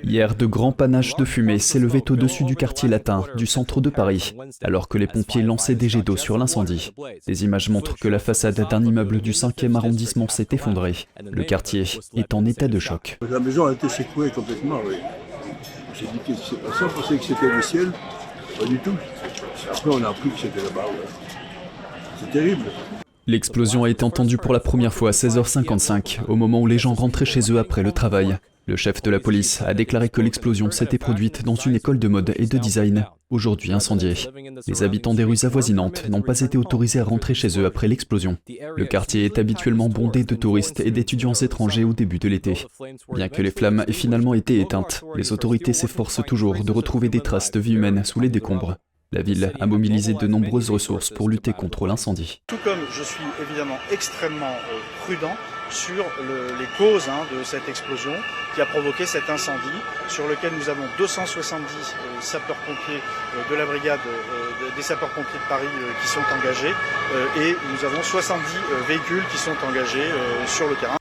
Hier, de grands panaches de fumée s'élevaient au-dessus du quartier latin du centre de Paris, alors que les pompiers lançaient des jets d'eau sur l'incendie. Les images montrent que la façade d'un immeuble du 5e arrondissement s'est effondrée. Le quartier est en état de choc. La maison a été secouée complètement, oui. J'ai dit qu'est-ce qui s'est passé, on pensait que c'était le ciel, pas du tout. Après on a appris que c'était là-bas, ouais. C'est terrible. L'explosion a été entendue pour la première fois à 16h55, au moment où les gens rentraient chez eux après le travail. Le chef de la police a déclaré que l'explosion s'était produite dans une école de mode et de design, aujourd'hui incendiée. Les habitants des rues avoisinantes n'ont pas été autorisés à rentrer chez eux après l'explosion. Le quartier est habituellement bondé de touristes et d'étudiants étrangers au début de l'été. Bien que les flammes aient finalement été éteintes, les autorités s'efforcent toujours de retrouver des traces de vie humaine sous les décombres. La ville a mobilisé de nombreuses ressources pour lutter contre l'incendie. Tout comme je suis évidemment extrêmement prudent sur les causes de cette explosion qui a provoqué cet incendie, sur lequel nous avons 270 sapeurs-pompiers de la brigade des sapeurs-pompiers de Paris qui sont engagés et nous avons 70 véhicules qui sont engagés sur le terrain.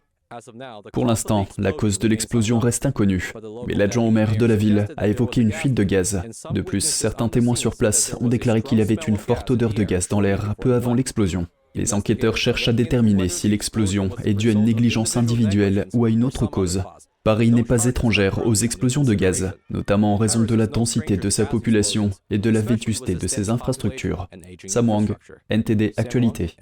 Pour l'instant, la cause de l'explosion reste inconnue, mais l'adjoint au maire de la ville a évoqué une fuite de gaz. De plus, certains témoins sur place ont déclaré qu'il y avait une forte odeur de gaz dans l'air peu avant l'explosion. Les enquêteurs cherchent à déterminer si l'explosion est due à une négligence individuelle ou à une autre cause. Paris n'est pas étrangère aux explosions de gaz, notamment en raison de la densité de sa population et de la vétusté de ses infrastructures. Sam Wang, NTD Actualité.